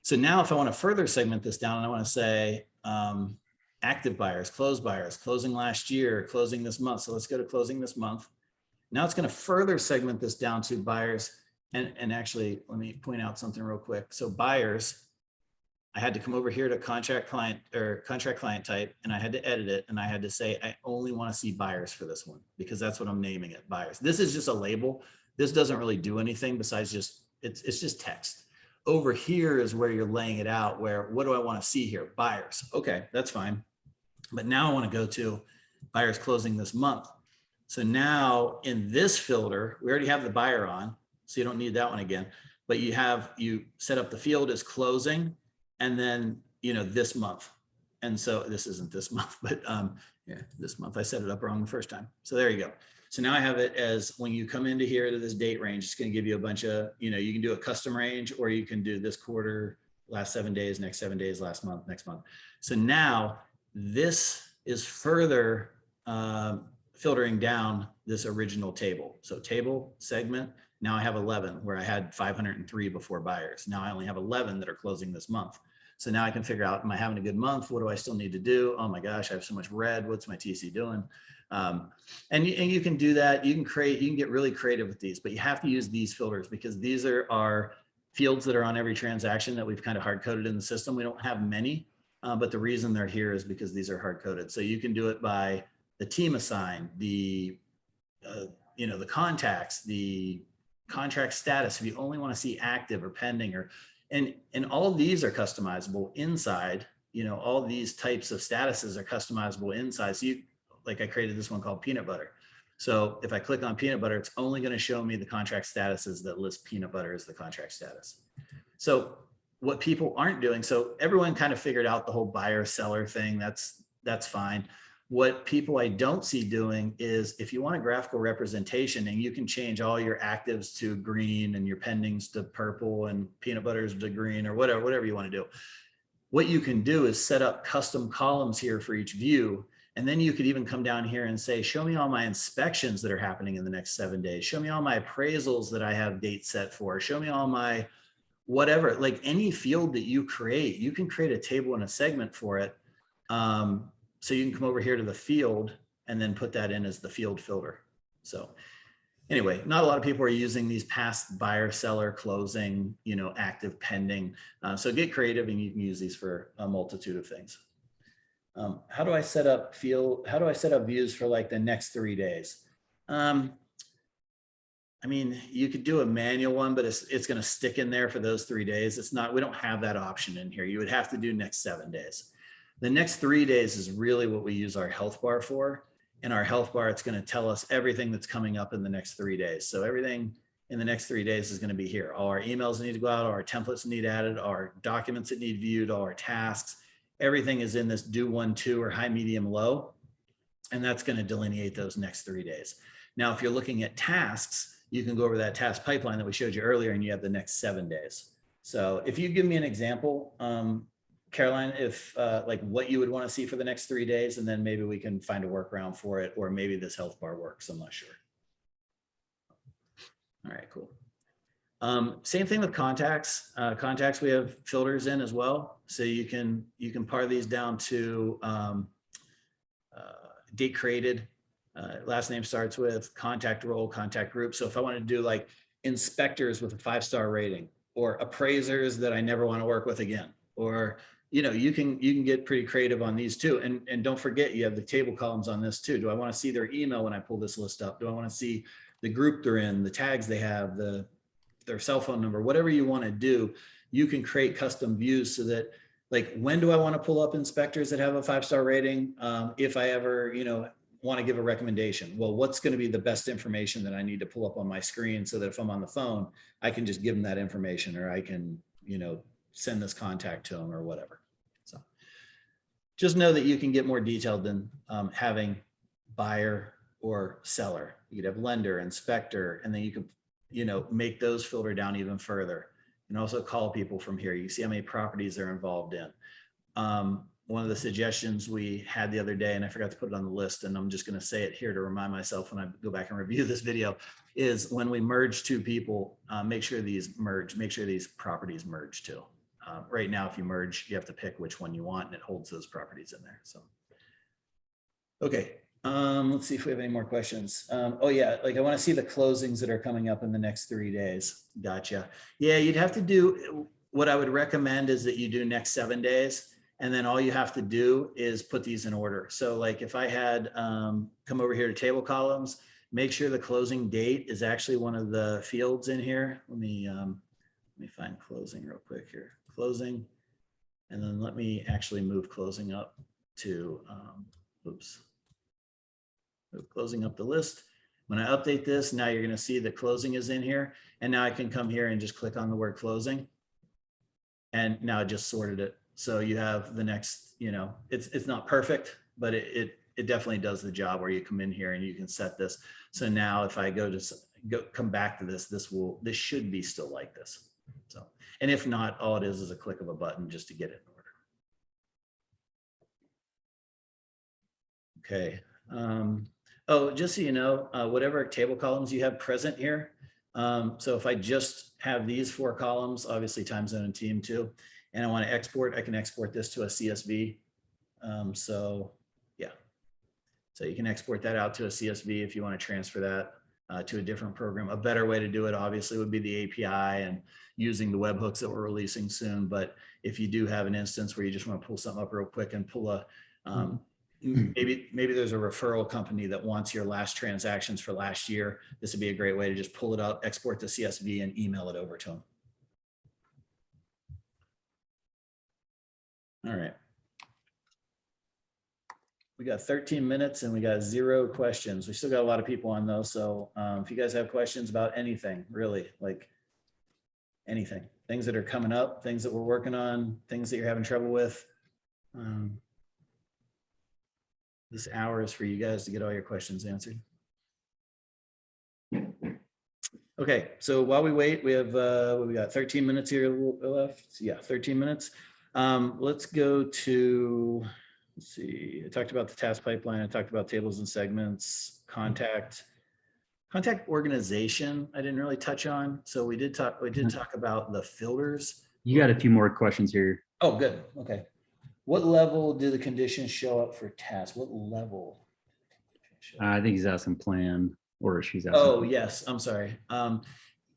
So now if I want to further segment this down, and I want to say, active buyers, closing last year, closing this month. So let's go to closing this month. Now it's going to further segment this down to buyers. And actually, let me point out something real quick. So buyers, I had to come over here to contract client type, and I had to edit it. And I had to say, I only want to see buyers for this one, because that's what I'm naming it, buyers. This is just a label. This doesn't really do anything besides just, it's just text. Over here is where you're laying it out, where, what do I want to see here? Buyers. Okay, that's fine. But now I want to go to buyers closing this month. So now in this filter, we already have the buyer on, so you don't need that one again. But you set up the field as closing, and then this month. And so this isn't this month, but yeah, this month. I set it up wrong the first time. So there you go. So now I have it as, when you come into here to this date range, it's going to give you a bunch of, you can do a custom range, or you can do this quarter, last 7 days, next 7 days, last month, next month. So now this is further filtering down this original table. So table, segment, now I have 11, where I had 503 before buyers. Now I only have 11 that are closing this month. So now I can figure out, am I having a good month? What do I still need to do? Oh my gosh, I have so much red. What's my TC doing? And you can do that. You can get really creative with these, but you have to use these filters because these are our fields that are on every transaction that we've kind of hard coded in the system. We don't have many, but the reason they're here is because these are hard coded. So you can do it by the team assigned, the the contacts, the contract status. If you only want to see active or pending, and all of these are customizable inside. All these types of statuses are customizable inside. So like I created this one called peanut butter. So if I click on peanut butter, it's only going to show me the contract statuses that list peanut butter as the contract status. So what people aren't doing, so everyone kind of figured out the whole buyer seller thing. That's fine. What people I don't see doing is if you want a graphical representation and you can change all your actives to green and your pendings to purple and peanut butters to green or whatever you want to do. What you can do is set up custom columns here for each view. And then you could even come down here and say, show me all my inspections that are happening in the next 7 days. Show me all my appraisals that I have dates set for. Show me all my whatever, like any field that you create, you can create a table and a segment for it. So you can come over here to the field and then put that in as the field filter. So anyway, not a lot of people are using these past buyer, seller, closing, active, pending. So get creative and you can use these for a multitude of things. How do I set up views for like the next 3 days? I mean, you could do a manual one, but it's going to stick in there for those 3 days. We don't have that option in here. You would have to do next 7 days. The next 3 days is really what we use our health bar for. In our health bar, it's going to tell us everything that's coming up in the next 3 days. So everything in the next 3 days is going to be here. All our emails need to go out, all our templates need added, our documents that need viewed, all our tasks. Everything is in this do 1, 2 or high, medium, low. And that's going to delineate those next 3 days. Now, if you're looking at tasks, you can go over that task pipeline that we showed you earlier and you have the next 7 days. So if you give me an example, Caroline, if like what you would want to see for the next 3 days, and then maybe we can find a workaround for it, or maybe this health bar works. I'm not sure. All right, cool. Same thing with contacts. Contacts, we have filters in as well. So you can par these down to date created, last name starts with, contact role, contact group. So if I want to do like inspectors with a 5-star rating, or appraisers that I never want to work with again, or you can get pretty creative on these too. And don't forget, you have the table columns on this too. Do I want to see their email when I pull this list up? Do I want to see the group they're in, the tags they have, their cell phone number, whatever you want to do? You can create custom views so that, like, when do I want to pull up inspectors that have a 5-star rating? If I ever, want to give a recommendation, well, what's going to be the best information that I need to pull up on my screen so that if I'm on the phone, I can just give them that information, or I can, send this contact to them or whatever. So just know that you can get more detailed than having buyer or seller. You could have lender, inspector, and then you could, make those filter down even further. And also call people from here. You see how many properties they're involved in. One of the suggestions we had the other day, and I forgot to put it on the list, and I'm just going to say it here to remind myself when I go back and review this video, is when we merge 2 people, make sure these properties merge too. Right now, if you merge, you have to pick which one you want, and it holds those properties in there. So, okay. Let's see if we have any more questions. Oh yeah, like I want to see the closings that are coming up in the next 3 days. Gotcha. Yeah, you'd have to do, what I would recommend is that you do next 7 days. And then all you have to do is put these in order. So like if I had come over here to table columns, make sure the closing date is actually one of the fields in here. Let me find closing real quick here. Closing. And then let me actually move closing up to, move closing up the list. When I update this, now you're going to see that closing is in here. And now I can come here and just click on the word closing. And now I just sorted it. So you have the next, it's not perfect, but it definitely does the job, where you come in here and you can set this. So now if I come back to this, this should be still like this. So, and if not, all it is a click of a button just to get it in order. Okay. Oh, just so you know, whatever table columns you have present here. So if I just have these 4 columns, obviously time zone and team too. and I want to export, I can export this to a CSV. So yeah, so you can export that out to a CSV if you want to transfer that to a different program. A better way to do it obviously would be the API and using the webhooks that we're releasing soon. But if you do have an instance where you just want to pull something up real quick and pull a, maybe there's a referral company that wants your last transactions for last year. This would be a great way to just pull it up, export the CSV and email it over to them. All right. We got 13 minutes and we got 0 questions. We still got a lot of people on though. So if you guys have questions about anything, really, like anything, things that are coming up, things that we're working on, things that you're having trouble with, this hour is for you guys to get all your questions answered. Okay, so while we wait, we have we got 13 minutes here left. Yeah, 13 minutes. Let's go to, let's see, I talked about the task pipeline. I talked about tables and segments, contact organization. I didn't really touch on. So we did talk about the filters. You got a few more questions here. Oh, good. Okay. What level do the conditions show up for tasks? What level? I think he's asking plan, or she's asking. Oh, yes. I'm sorry.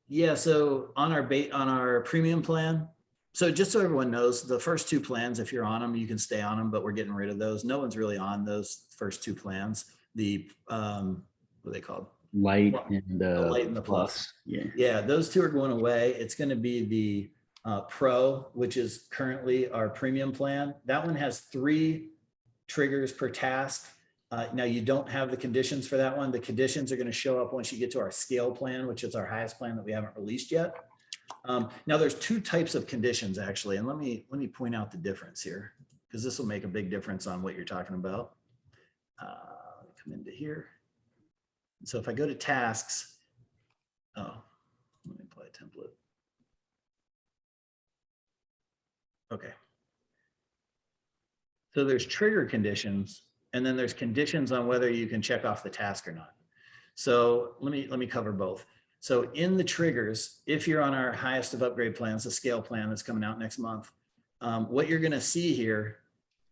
Yeah. So on our premium plan, so just so everyone knows, the first 2 plans, if you're on them, you can stay on them, but we're getting rid of those. No one's really on those first 2 plans. The, what are they called? Light and The light and the plus. Yeah. Those 2 are going away. It's going to be the Pro, which is currently our premium plan. That one has 3 triggers per task. Now you don't have the conditions for that one. The conditions are going to show up once you get to our scale plan, which is our highest plan that we haven't released yet. Now there's 2 types of conditions actually, and let me point out the difference here, because this will make a big difference on what you're talking about. Come into here. So if I go to tasks, let me apply a template. Okay. So there's trigger conditions, and then there's conditions on whether you can check off the task or not. So let me cover both. So in the triggers, if you're on our highest of upgrade plans, the scale plan that's coming out next month, what you're going to see here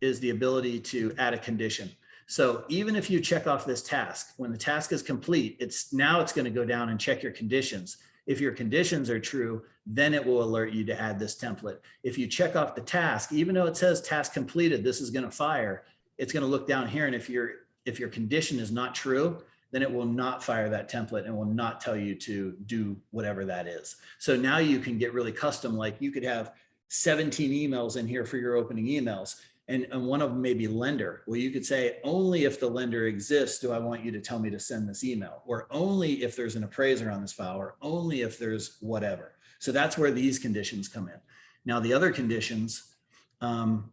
is the ability to add a condition. So even if you check off this task, when the task is complete, it's going to go down and check your conditions. If your conditions are true, then it will alert you to add this template. If you check off the task, even though it says task completed, this is going to fire, it's going to look down here. And if your condition is not true, then it will not fire that template and will not tell you to do whatever that is. So now you can get really custom, like you could have 17 emails in here for your opening emails. And one of them may be lender. Well, you could say, only if the lender exists, do I want you to tell me to send this email, or only if there's an appraiser on this file, or only if there's whatever. So that's where these conditions come in. Now, the other conditions, and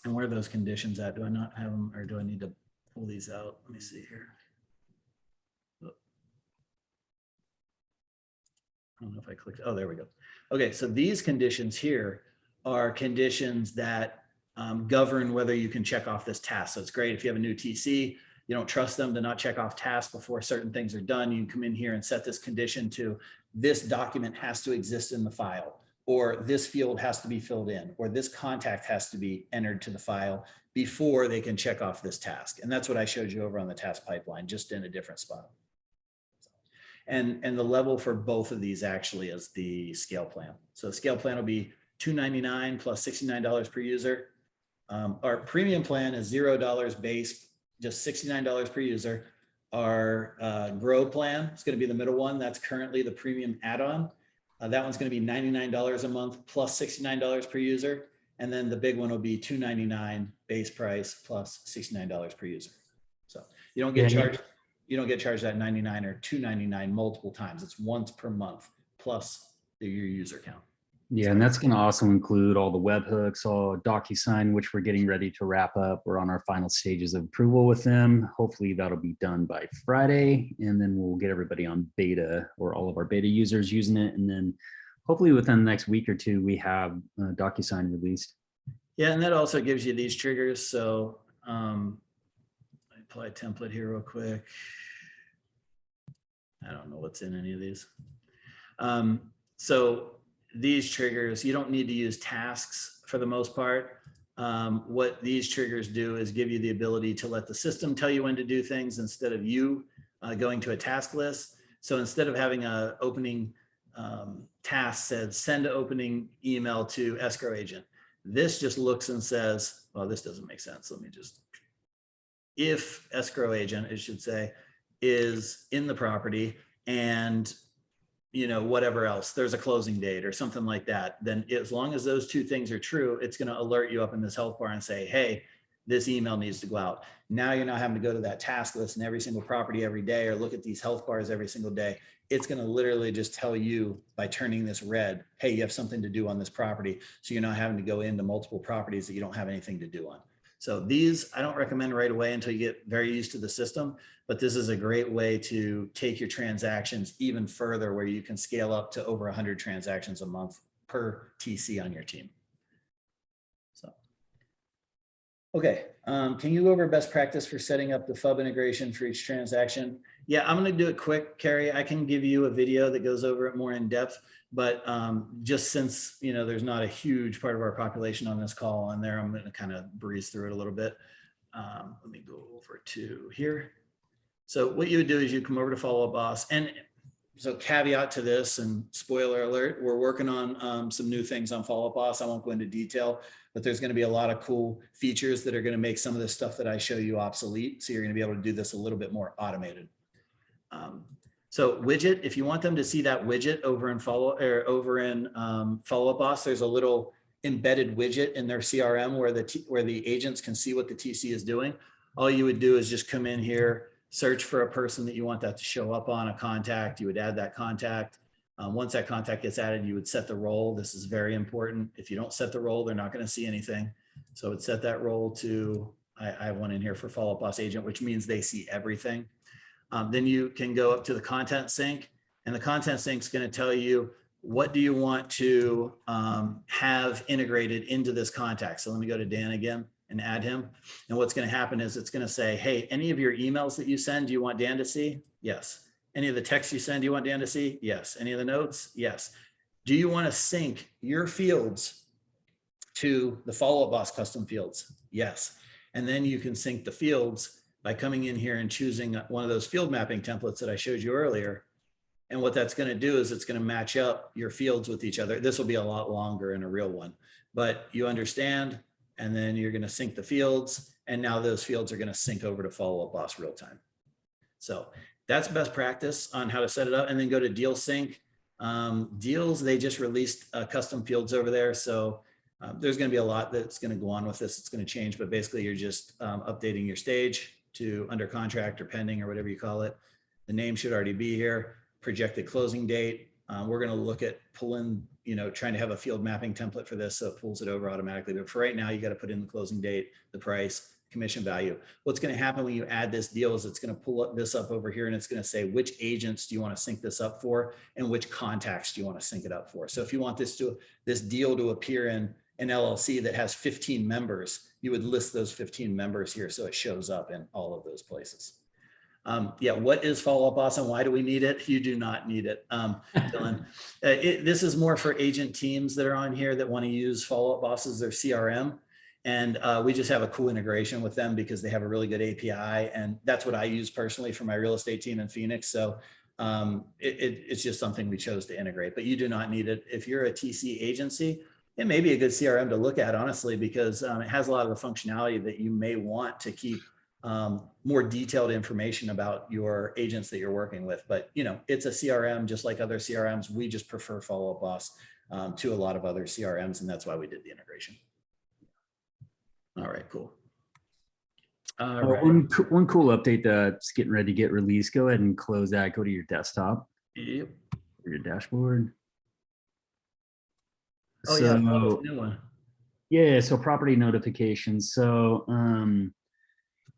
where are those conditions at? Do I not have them, or do I need to pull these out? Let me see here. I don't know if I clicked. Oh, there we go. Okay, so these conditions here are conditions that govern whether you can check off this task. So it's great if you have a new TC, you don't trust them to not check off tasks before certain things are done. You can come in here and set this condition to this document has to exist in the file, or this field has to be filled in, or this contact has to be entered to the file before they can check off this task. And that's what I showed you over on the task pipeline, just in a different spot. And the level for both of these actually is the scale plan. So the scale plan will be $299 plus $69 per user. Our premium plan is $0 base, just $69 per user. Our grow plan is going to be the middle one. That's currently the premium add-on. That one's going to be $99 a month plus $69 per user. And then the big one will be $299 base price plus $69 per user. So you don't get charged. You don't get charged that $99 or $299 multiple times. It's once per month plus your user count. Yeah, and that's going to also include all the webhooks, all DocuSign, which we're getting ready to wrap up. We're on our final stages of approval with them. Hopefully that'll be done by Friday, and then we'll get everybody on beta, or all of our beta users using it. And then hopefully within the next week or 2, we have DocuSign released. Yeah, and that also gives you these triggers. So I apply a template here real quick. I don't know what's in any of these. So these triggers, you don't need to use tasks for the most part. What these triggers do is give you the ability to let the system tell you when to do things instead of you going to a task list. So instead of having a opening task said send an opening email to escrow agent, this just looks and says, well, this doesn't make sense. Let me just, if escrow agent, it should say, is in the property and whatever else, there's a closing date or something like that, then as long as those two things are true, it's going to alert you up in this health bar and say, hey, this email needs to go out. Now you're not having to go to that task list and every single property every day or look at these health bars every single day. It's going to literally just tell you by turning this red, hey, you have something to do on this property. So you're not having to go into multiple properties that you don't have anything to do on. So these, I don't recommend right away until you get very used to the system, but this is a great way to take your transactions even further where you can scale up to over 100 transactions a month per TC on your team. So, okay, can you go over best practice for setting up the FUB integration for each transaction? Yeah, I'm going to do it quick, Carrie. I can give you a video that goes over it more in depth, but just since there's not a huge part of our population on this call on there, I'm going to kind of breeze through it a little bit. Let me go over to here. So what you would do is you come over to Follow Up Boss, and so caveat to this, and spoiler alert, we're working on some new things on Follow Up Boss. I won't go into detail, but there's going to be a lot of cool features that are going to make some of this stuff that I show you obsolete. So you're going to be able to do this a little bit more automated. So widget, if you want them to see that widget over in Follow Up Boss, there's a little embedded widget in their CRM where the agents can see what the TC is doing. All you would do is just come in here, search for a person that you want that to show up on, a contact. You would add that contact. Once that contact gets added, you would set the role. This is very important. If you don't set the role, they're not going to see anything. So I would set that role to, I have one in here for Follow Up Boss agent, which means they see everything. Then you can go up to the content sync, and the content sync is going to tell you what do you want to have integrated into this contact. So let me go to Dan again and add him. And what's going to happen is it's going to say, hey, any of your emails that you send, do you want Dan to see? Yes. Any of the texts you send, do you want Dan to see? Yes. Any of the notes? Yes. Do you want to sync your fields to the Follow Up Boss custom fields? Yes. And then you can sync the fields by coming in here and choosing one of those field mapping templates that I showed you earlier. And what that's going to do is it's going to match up your fields with each other. This will be a lot longer in a real one, but you understand, and then you're going to sync the fields. And now those fields are going to sync over to Follow Up Boss real time. So that's best practice on how to set it up. And then go to Deal Sync. Deals, they just released custom fields over there. So there's going to be a lot that's going to go on with this. It's going to change, but basically you're just updating your stage to under contract or pending or whatever you call it. The name should already be here. Projected closing date. We're going to look at pulling, trying to have a field mapping template for this so it pulls it over automatically. But for right now, you got to put in the closing date, the price, commission value. What's going to happen when you add this deal is it's going to pull this up over here, and it's going to say which agents do you want to sync this up for and which contacts do you want to sync it up for. So if you want this deal to appear in an LLC that has 15 members, you would list those 15 members here so it shows up in all of those places. Yeah, what is Follow Up Boss and why do we need it? You do not need it, Dylan. This is more for agent teams that are on here that want to use Follow Up Boss as their CRM. And we just have a cool integration with them because they have a really good API. And that's what I use personally for my real estate team in Phoenix. So it's just something we chose to integrate, but you do not need it. If you're a TC agency, it may be a good CRM to look at, honestly, because it has a lot of the functionality that you may want to keep more detailed information about your agents that you're working with. But, it's a CRM just like other CRMs. We just prefer Follow Up Boss to a lot of other CRMs, and that's why we did the integration. All right, cool. All right. One cool update that's getting ready to get released. Go ahead and close that. Go to your desktop. Yep. Your dashboard. Oh, yeah, that was a new one. Yeah, so property notifications. So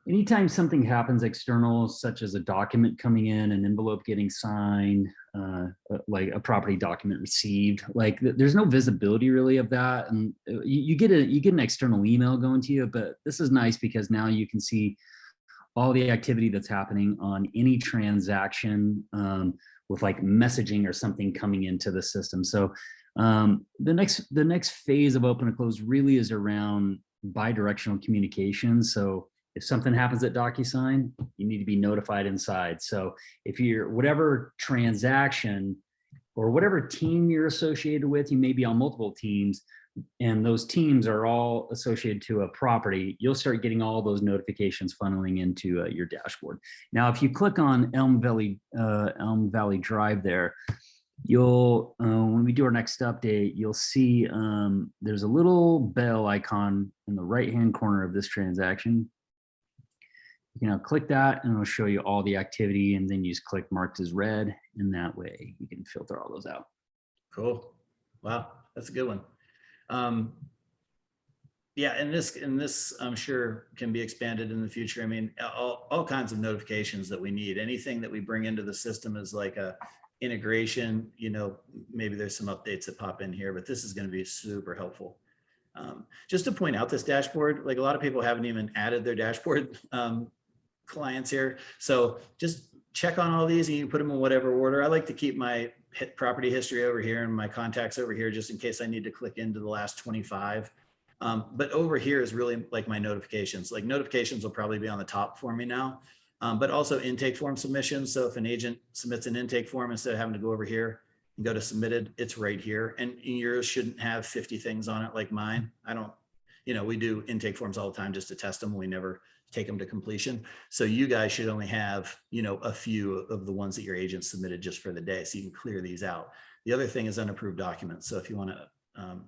anytime something happens external, such as a document coming in, an envelope getting signed, like a property document received, like there's no visibility really of that. And you get an external email going to you, but this is nice because now you can see all the activity that's happening on any transaction with like messaging or something coming into the system. So The next phase of open and close really is around bi-directional communication. So if something happens at DocuSign, you need to be notified inside. So if you're whatever transaction or whatever team you're associated with, you may be on multiple teams, and those teams are all associated to a property, you'll start getting all those notifications funneling into your dashboard. Now, if you click on Elm Valley Drive there, you'll when we do our next update, you'll see there's a little bell icon in the right hand corner of this transaction. You can now click that and it'll show you all the activity, and then you just click marked as red, and that way you can filter all those out. Cool. Wow, that's a good one. Yeah, and this I'm sure can be expanded in the future. I mean, all kinds of notifications that we need. Anything that we bring into the system is like a integration. You know, maybe there's some updates that pop in here, but this is going to be super helpful. Just to point out this dashboard, like a lot of people haven't even added their dashboard clients here. So just check on all these and you put them in whatever order. I like to keep my property history over here and my contacts over here, just in case I need to click into the last 25. But over here is really like my notifications. Like notifications will probably be on the top for me now, but also intake form submissions. So if an agent submits an intake form, instead of having to go over here and go to submitted, it's right here. And yours shouldn't have 50 things on it like mine. I don't, you know, we do intake forms all the time just to test them. We never take them to completion. So you guys should only have, you know, a few of the ones that your agent submitted just for the day. So you can clear these out. The other thing is unapproved documents. So if you want to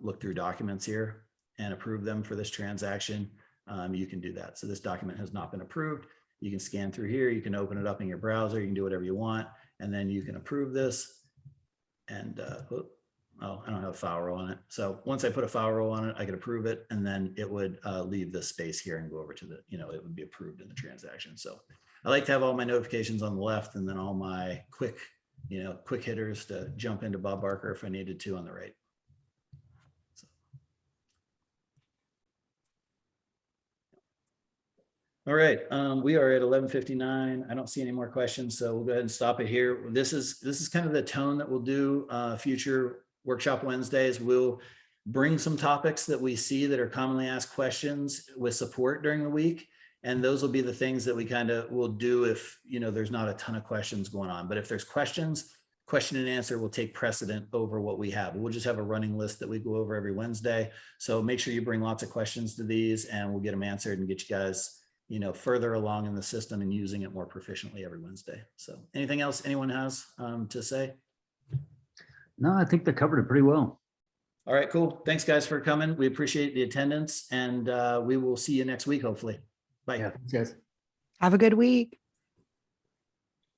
look through documents here and approve them for this transaction, you can do that. So this document has not been approved. You can scan through here. You can open it up in your browser. You can do whatever you want. And then you can approve this. And oh, I don't have a file roll on it. So once I put a file roll on it, I could approve it, and then it would leave this space here and go over to the, you know, it would be approved in the transaction. So I like to have all my notifications on the left and then all my quick, you know, quick hitters to jump into Bob Barker if I needed to on the right. So. All right, we are at 11:59. I don't see any more questions, so we'll go ahead and stop it here. This is kind of the tone that we'll do future workshop Wednesdays. We'll bring some topics that we see that are commonly asked questions with support during the week. And those will be the things that we kind of will do if, you know, there's not a ton of questions going on. But if there's questions, question and answer will take precedent over what we have. We'll just have a running list that we go over every Wednesday. So make sure you bring lots of questions to these and we'll get them answered and get you guys, you know, further along in the system and using it more proficiently every Wednesday. So anything else anyone has to say? No, I think they covered it pretty well. All right, cool. Thanks guys for coming. We appreciate the attendance and we will see you next week, hopefully. Bye. Yeah, thanks, guys. Have a good week.